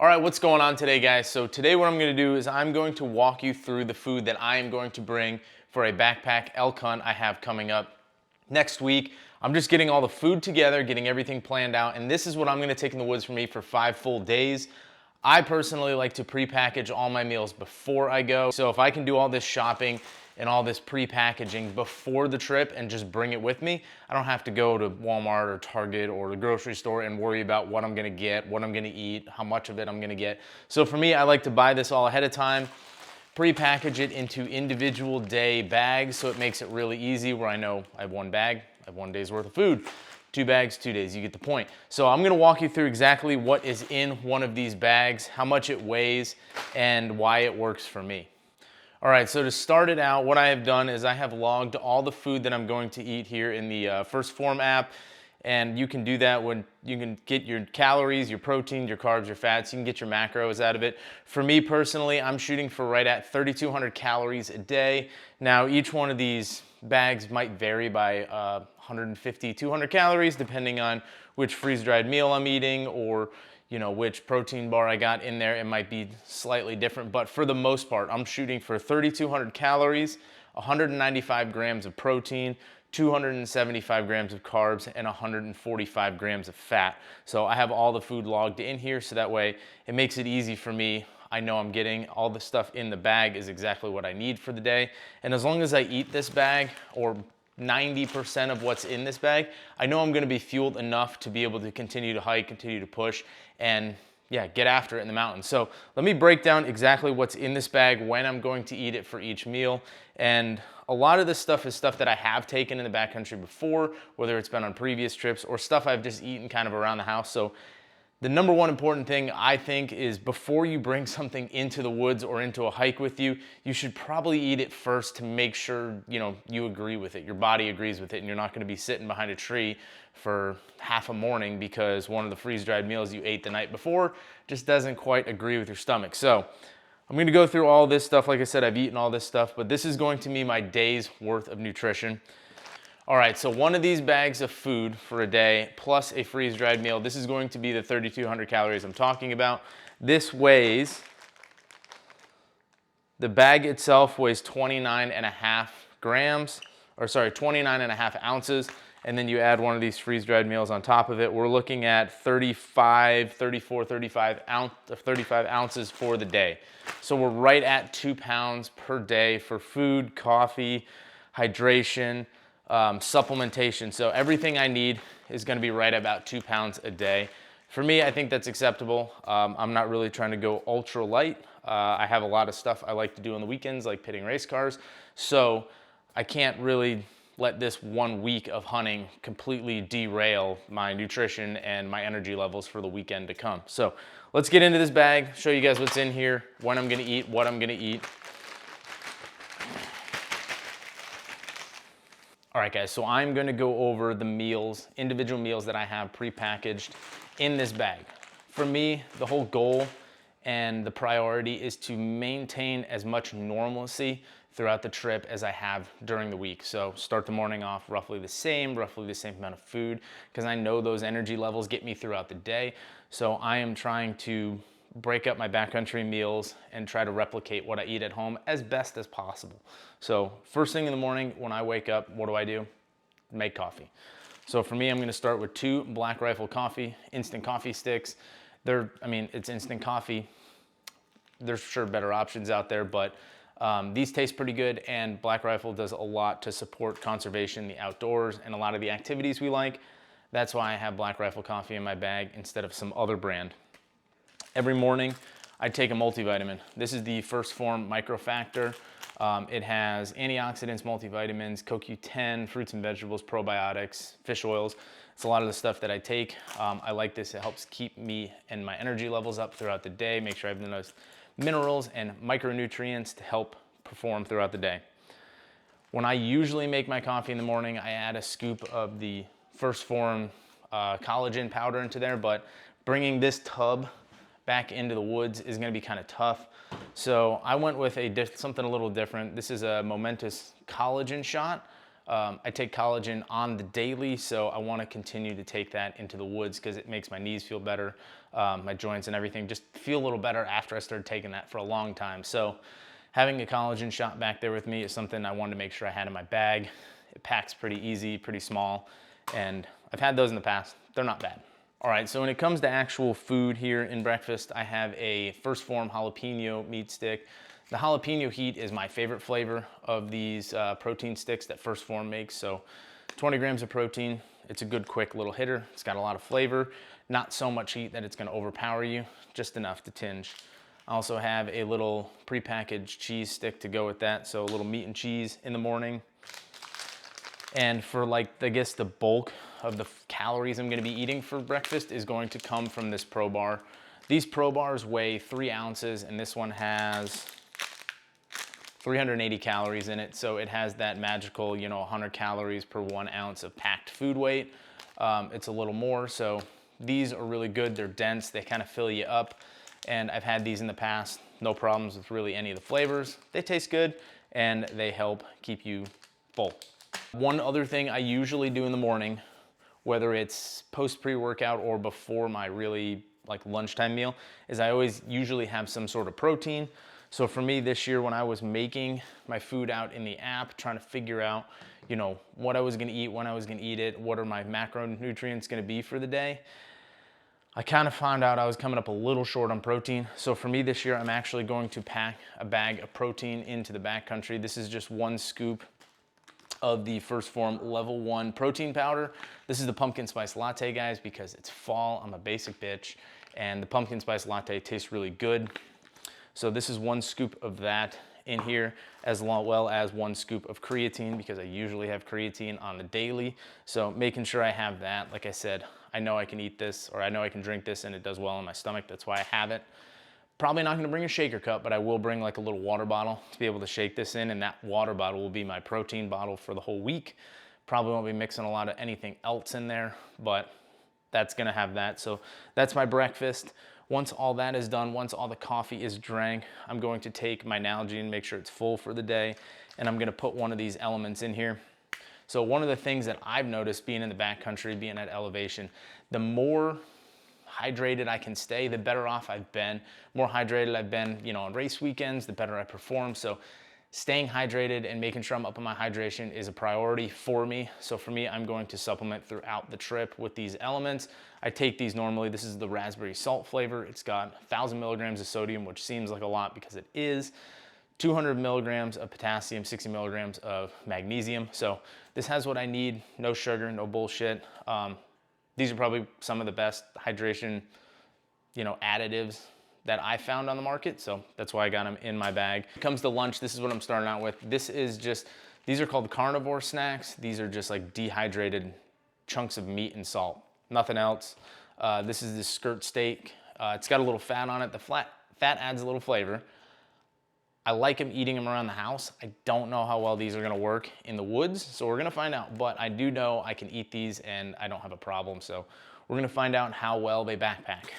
All right, what's going on today, guys? So today what I'm gonna do is I'm going to walk you through the food that I am going to bring for a backpack elk hunt I have coming up next week. I'm just getting all the food together, getting everything planned out, and this is what I'm gonna take in the woods for me for 5 full days. I personally like to pre-package all my meals before I go. So if I can do all this shopping and all this pre-packaging before the trip and just bring it with me, I don't have to go to Walmart or Target or the grocery store and worry about what I'm gonna get, what I'm gonna eat, how much of it I'm gonna get. So for me, I like to buy this all ahead of time, pre-package it into individual day bags so it makes it really easy where I know I have one bag, I have 1 day's worth of food. 2 bags, 2 days, you get the point. So I'm gonna walk you through exactly what is in one of these bags, how much it weighs, and why it works for me. All right, so to start it out, what I have done is I have logged all the food that I'm going to eat here in the First Form app, and you can do that when you can get your calories, your protein, your carbs, your fats, you can get your macros out of it. For me personally, I'm shooting for right at 3,200 calories a day. Now, each one of these bags might vary by 150, 200 calories, depending on which freeze-dried meal I'm eating or which protein bar I got in there. It might be slightly different, but for the most part, I'm shooting for 3,200 calories, 195 grams of protein, 275 grams of carbs, and 145 grams of fat. So I have all the food logged in here, so that way it makes it easy for me. I know I'm getting all the stuff in the bag is exactly what I need for the day. And as long as I eat this bag, or 90% of what's in this bag, I know I'm gonna be fueled enough to be able to continue to hike, continue to push, and yeah, get after it in the mountains. So let me break down exactly what's in this bag, when I'm going to eat it for each meal. And a lot of this stuff is stuff that I have taken in the backcountry before, whether it's been on previous trips or stuff I've just eaten kind of around the house. So the number one important thing I think is before you bring something into the woods or into a hike with you, you should probably eat it first to make sure you agree with it, your body agrees with it, and you're not gonna be sitting behind a tree for half a morning because one of the freeze-dried meals you ate the night before just doesn't quite agree with your stomach. So I'm gonna go through all this stuff. Like I said, I've eaten all this stuff, but this is going to be my day's worth of nutrition. All right, so one of these bags of food for a day plus a freeze-dried meal, this is going to be the 3,200 calories I'm talking about. This weighs, the bag itself weighs 29.5 grams, or sorry, 29.5 ounces, and then you add one of these freeze-dried meals on top of it. We're looking at 35 ounces for the day. So we're right at 2 pounds per day for food, coffee, hydration, supplementation. So everything I need is gonna be right about 2 pounds a day. For me, I think that's acceptable. I'm not really trying to go ultra light. I have a lot of stuff I like to do on the weekends, like pitting race cars. So I can't really let this 1 week of hunting completely derail my nutrition and my energy levels for the weekend to come. So let's get into this bag, show you guys what's in here, when I'm gonna eat, what I'm gonna eat. All right, guys, so I'm gonna go over the meals, individual meals that I have pre-packaged in this bag. For me, the whole goal and the priority is to maintain as much normalcy throughout the trip as I have during the week. So start the morning off roughly the same amount of food, because I know those energy levels get me throughout the day. So I am trying to break up my backcountry meals and try to replicate what I eat at home as best as possible. So first thing in the morning when I wake up, what do? Make coffee. So for me, I'm gonna start with 2 Black Rifle coffee, instant coffee sticks. It's instant coffee. There's sure better options out there, but these taste pretty good, and Black Rifle does a lot to support conservation, the outdoors, and a lot of the activities we like. That's why I have Black Rifle coffee in my bag instead of some other brand. Every morning, I take a multivitamin. This is the First Form Microfactor. It has antioxidants, multivitamins, CoQ10, fruits and vegetables, probiotics, fish oils. It's a lot of the stuff that I take. I like this. It helps keep me and my energy levels up throughout the day, make sure I have enough minerals and micronutrients to help perform throughout the day. When I usually make my coffee in the morning, I add a scoop of the First Form collagen powder into there, but bringing this tub back into the woods is gonna be kind of tough. So I went with something a little different. This is a Momentous collagen shot. I take collagen on the daily, so I want to continue to take that into the woods because it makes my knees feel better, my joints and everything just feel a little better after I started taking that for a long time. So having a collagen shot back there with me is something I wanted to make sure I had in my bag. It packs pretty easy, pretty small, and I've had those in the past. They're not bad. All right, so when it comes to actual food here in breakfast, I have a First Form jalapeno meat stick. The jalapeno heat is my favorite flavor of these protein sticks that First Form makes. So 20 grams of protein, it's a good quick little hitter. It's got a lot of flavor, not so much heat that it's gonna overpower you, just enough to tinge. I also have a little prepackaged cheese stick to go with that, so a little meat and cheese in the morning. And for like, I guess the bulk of the calories I'm gonna be eating for breakfast is going to come from this Pro Bar. These Pro Bars weigh 3 ounces and this one has 380 calories in it. So it has that magical, 100 calories per 1 ounce of packed food weight. It's a little more, so these are really good. They're dense, they kind of fill you up. And I've had these in the past, no problems with really any of the flavors. They taste good and they help keep you full. One other thing I usually do in the morning, whether it's post pre-workout or before my really like lunchtime meal, is I always usually have some sort of protein. So for me this year, when I was making my food out in the app, trying to figure out, what I was gonna eat, when I was gonna eat it, what are my macronutrients gonna be for the day, I kind of found out I was coming up a little short on protein. So for me this year, I'm actually going to pack a bag of protein into the Backcountry. This is just 1 scoop of the First Form Level 1 protein powder. This is the pumpkin spice latte, guys, because it's fall. I'm a basic bitch, and the pumpkin spice latte tastes really good. So this is 1 scoop of that in here, as well as 1 scoop of creatine, because I usually have creatine on the daily. So making sure I have that. Like I said, I know I can eat this, or I know I can drink this and it does well in my stomach. That's why I have it. Probably not gonna bring a shaker cup, but I will bring like a little water bottle to be able to shake this in, and that water bottle will be my protein bottle for the whole week. Probably won't be mixing a lot of anything else in there, but that's gonna have that. So that's my breakfast. Once all that is done, once all the coffee is drank, I'm going to take my Nalgene, make sure it's full for the day, and I'm gonna put one of these elements in here. So one of the things that I've noticed being in the backcountry, being at elevation, the more hydrated I can stay, the better off I've been. More hydrated I've been, on race weekends, the better I perform. So staying hydrated and making sure I'm up on my hydration is a priority for me. So for me, I'm going to supplement throughout the trip with these elements. I take these normally. This is the raspberry salt flavor. It's got 1,000 milligrams of sodium, which seems like a lot because it is. 200 milligrams of potassium, 60 milligrams of magnesium. So this has what I need, no sugar, no bullshit. These are probably some of the best hydration, additives that I found on the market. So that's why I got them in my bag. When it comes to lunch, this is what I'm starting out with. These are called carnivore snacks. These are just like dehydrated chunks of meat and salt, nothing else. This is the skirt steak. It's got a little fat on it. The fat adds a little flavor. I like eating them around the house. I don't know how well these are gonna work in the woods, so we're gonna find out, but I do know I can eat these and I don't have a problem, so we're gonna find out how well they backpack.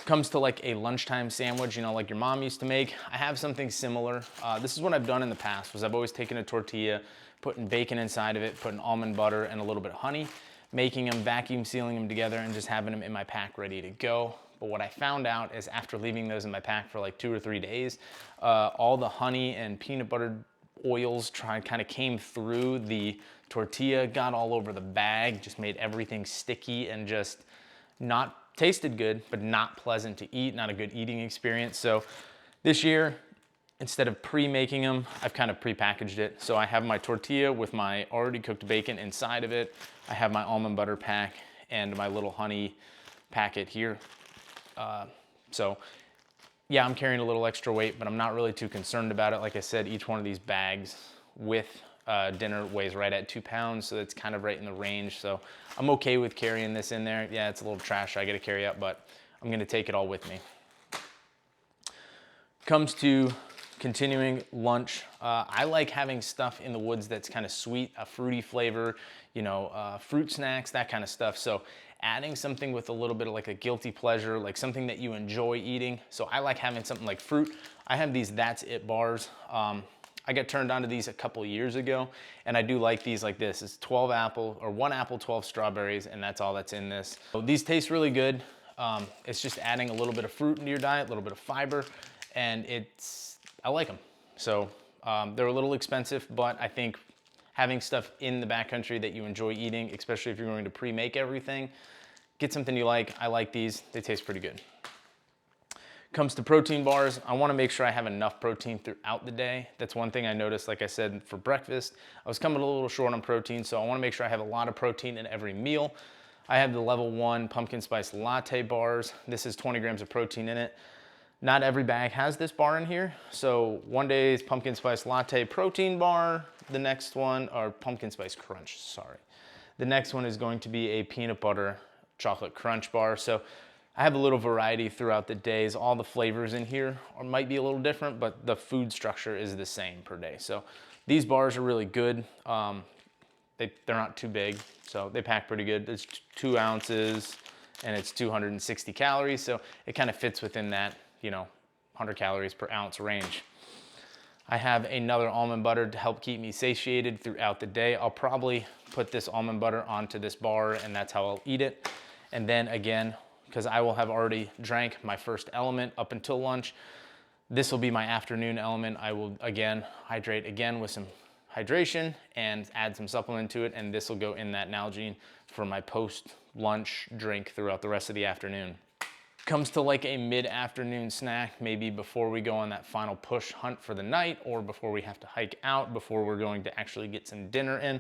Comes to like a lunchtime sandwich, like your mom used to make, I have something similar. This is what I've done in the past, was I've always taken a tortilla, putting bacon inside of it, putting almond butter and a little bit of honey, making them, vacuum sealing them together and just having them in my pack ready to go. But what I found out is after leaving those in my pack for like 2 or 3 days, all the honey and peanut butter oils kind of came through the tortilla, got all over the bag, just made everything sticky and just tasted good, but not pleasant to eat, not a good eating experience. So this year, instead of pre-making them, I've kind of pre-packaged it. So I have my tortilla with my already cooked bacon inside of it. I have my almond butter pack and my little honey packet here. So yeah, I'm carrying a little extra weight, but I'm not really too concerned about it. Like I said, each one of these bags with dinner weighs right at 2 pounds, so it's kind of right in the range. So I'm okay with carrying this in there. Yeah, it's a little trash I gotta carry up, but I'm gonna take it all with me. Comes to continuing lunch, I like having stuff in the woods that's kind of sweet, a fruity flavor, fruit snacks, that kind of stuff. So adding something with a little bit of like a guilty pleasure, like something that you enjoy eating. So I like having something like fruit. I have these That's It bars. I got turned on to these a couple years ago, and I do like these like this. It's 12 apple, or 1 apple, 12 strawberries, and that's all that's in this. So these taste really good. It's just adding a little bit of fruit into your diet, a little bit of fiber, and I like them. So they're a little expensive, but I think having stuff in the backcountry that you enjoy eating, especially if you're going to pre-make everything, get something you like. I like these, they taste pretty good. Comes to protein bars, I wanna make sure I have enough protein throughout the day. That's one thing I noticed, like I said, for breakfast, I was coming a little short on protein, so I wanna make sure I have a lot of protein in every meal. I have the level 1 pumpkin spice latte bars. This is 20 grams of protein in it. Not every bag has this bar in here. So one day is pumpkin spice latte protein bar. The next one, or pumpkin spice crunch, sorry. The next one is going to be a peanut butter chocolate crunch bar. So I have a little variety throughout the days. All the flavors in here might be a little different, but the food structure is the same per day. So these bars are really good. They're not too big, so they pack pretty good. It's 2 ounces and it's 260 calories. So it kind of fits within that, 100 calories per ounce range. I have another almond butter to help keep me satiated throughout the day. I'll probably put this almond butter onto this bar, and that's how I'll eat it. And then again, because I will have already drank my first element up until lunch, this will be my afternoon element. I will again hydrate again with some hydration and add some supplement to it, and this will go in that Nalgene for my post-lunch drink throughout the rest of the afternoon. Comes to like a mid-afternoon snack, maybe before we go on that final push hunt for the night, or before we have to hike out, before we're going to actually get some dinner in.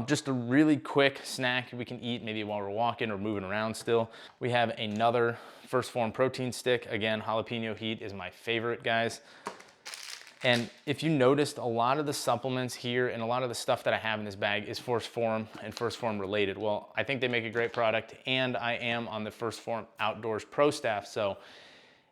Just a really quick snack we can eat maybe while we're walking or moving around still. We have another First Form protein stick. Again, jalapeno heat is my favorite, guys. And if you noticed, a lot of the supplements here and a lot of the stuff that I have in this bag is First Form and First Form related. Well, I think they make a great product, and I am on the First Form Outdoors Pro staff. So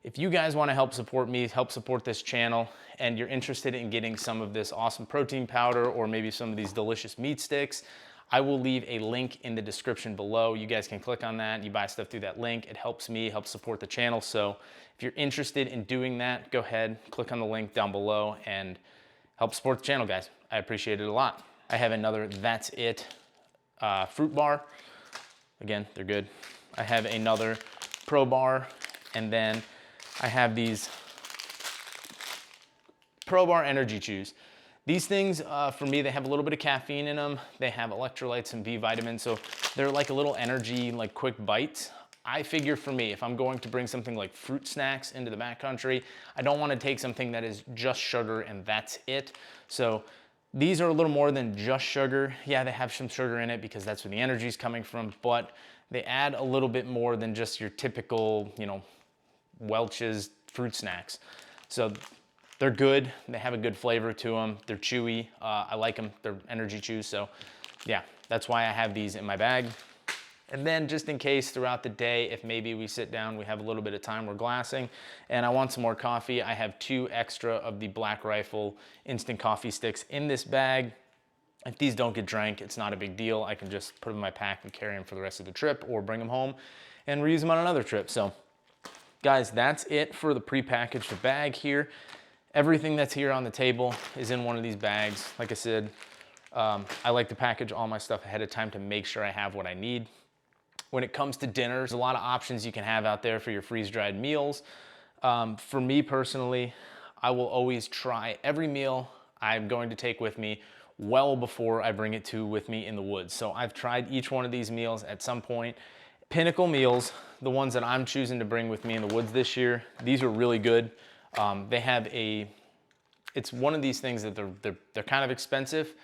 if you guys want to help support me, help support this channel, and you're interested in getting some of this awesome protein powder or maybe some of these delicious meat sticks, I will leave a link in the description below. You guys can click on that. You buy stuff through that link. It helps me, helps support the channel. So if you're interested in doing that, go ahead, click on the link down below and help support the channel, guys. I appreciate it a lot. I have another That's It fruit bar. Again, they're good. I have another Pro bar, and then I have these Pro Bar Energy Chews. These things, for me, they have a little bit of caffeine in them. They have electrolytes and B vitamins, so they're like a little energy, like quick bites. I figure for me, if I'm going to bring something like fruit snacks into the backcountry, I don't want to take something that is just sugar and that's it. So these are a little more than just sugar. Yeah, they have some sugar in it because that's where the energy is coming from, but they add a little bit more than just your typical, Welch's fruit snacks. So they're good. They have a good flavor to them. They're chewy. I like them. They're energy chews. So yeah, that's why I have these in my bag. And then just in case throughout the day, if maybe we sit down, we have a little bit of time, we're glassing, and I want some more coffee, I have 2 extra of the Black Rifle instant coffee sticks in this bag. If these don't get drank, it's not a big deal. I can just put them in my pack and carry them for the rest of the trip, or bring them home and reuse them on another trip. So guys, that's it for the prepackaged bag here. Everything that's here on the table is in one of these bags. Like I said, I like to package all my stuff ahead of time to make sure I have what I need. When it comes to dinners, a lot of options you can have out there for your freeze-dried meals. For me personally, I will always try every meal I'm going to take with me well before I bring it with me in the woods. So I've tried each one of these meals at some point. Pinnacle meals, the ones that I'm choosing to bring with me in the woods this year, these are really good. They have it's one of these things that they're kind of expensive,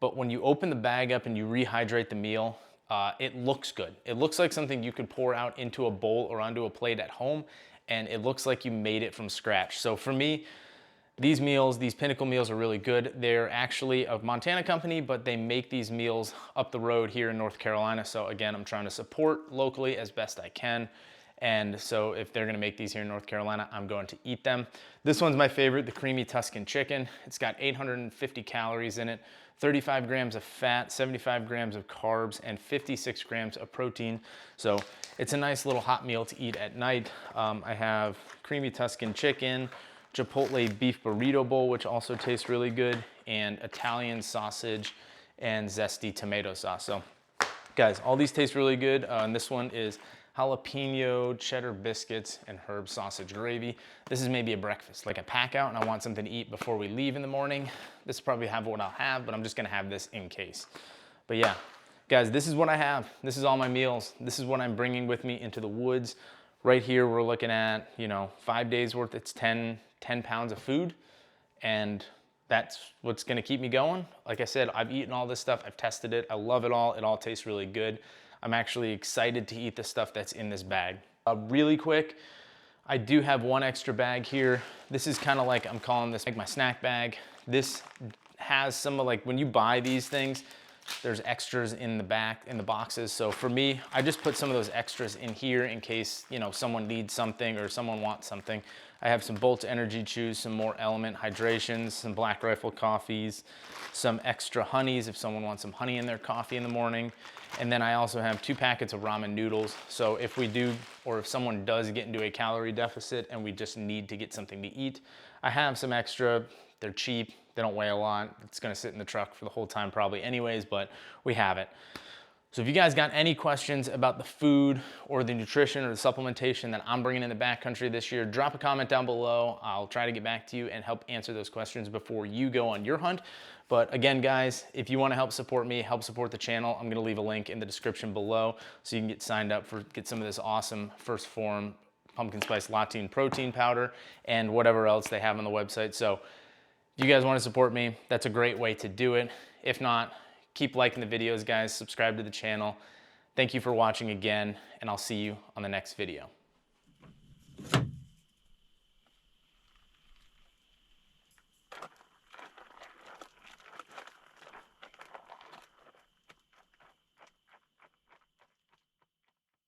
but when you open the bag up and you rehydrate the meal, it looks good. It looks like something you could pour out into a bowl or onto a plate at home, and it looks like you made it from scratch. So for me, these Pinnacle meals are really good. They're actually a Montana company, but they make these meals up the road here in North Carolina. So again, I'm trying to support locally as best I can. And so if they're gonna make these here in North Carolina, I'm going to eat them. This one's my favorite, the creamy Tuscan chicken. It's got 850 calories in it, 35 grams of fat, 75 grams of carbs, and 56 grams of protein. So it's a nice little hot meal to eat at night. I have creamy Tuscan chicken, Chipotle beef burrito bowl, which also tastes really good, and Italian sausage and zesty tomato sauce. So guys, all these taste really good. And this one is jalapeno cheddar biscuits and herb sausage gravy. This is maybe a breakfast, like a pack out, and I want something to eat before we leave in the morning. This is probably what I'll have, but I'm just gonna have this in case. But yeah, guys, this is what I have. This is all my meals. This is what I'm bringing with me into the woods. Right here, we're looking at, 5 days worth. It's 10 pounds of food, and that's what's gonna keep me going. Like I said, I've eaten all this stuff, I've tested it, I love it all tastes really good. I'm actually excited to eat the stuff that's in this bag. Really quick, I do have one extra bag here. This is kind of like, I'm calling this like my snack bag. This has some of, like, when you buy these things, there's extras in the back, in the boxes. So for me, I just put some of those extras in here in case, someone needs something or someone wants something. I have some Bolt Energy Chews, some more Element hydrations, some Black Rifle coffees, some extra honeys if someone wants some honey in their coffee in the morning. And then I also have 2 packets of ramen noodles. So if we do, or if someone does get into a calorie deficit and we just need to get something to eat, I have some extra. They're cheap, they don't weigh a lot. It's gonna sit in the truck for the whole time probably anyways, but we have it. So if you guys got any questions about the food or the nutrition or the supplementation that I'm bringing in the backcountry this year, drop a comment down below. I'll try to get back to you and help answer those questions before you go on your hunt. But again, guys, if you want to help support me, help support the channel, I'm going to leave a link in the description below so you can get signed up get some of this awesome First Form pumpkin spice lutein protein powder and whatever else they have on the website. So if you guys want to support me, that's a great way to do it. If not, keep liking the videos, guys. Subscribe to the channel. Thank you for watching again, and I'll see you on the next video.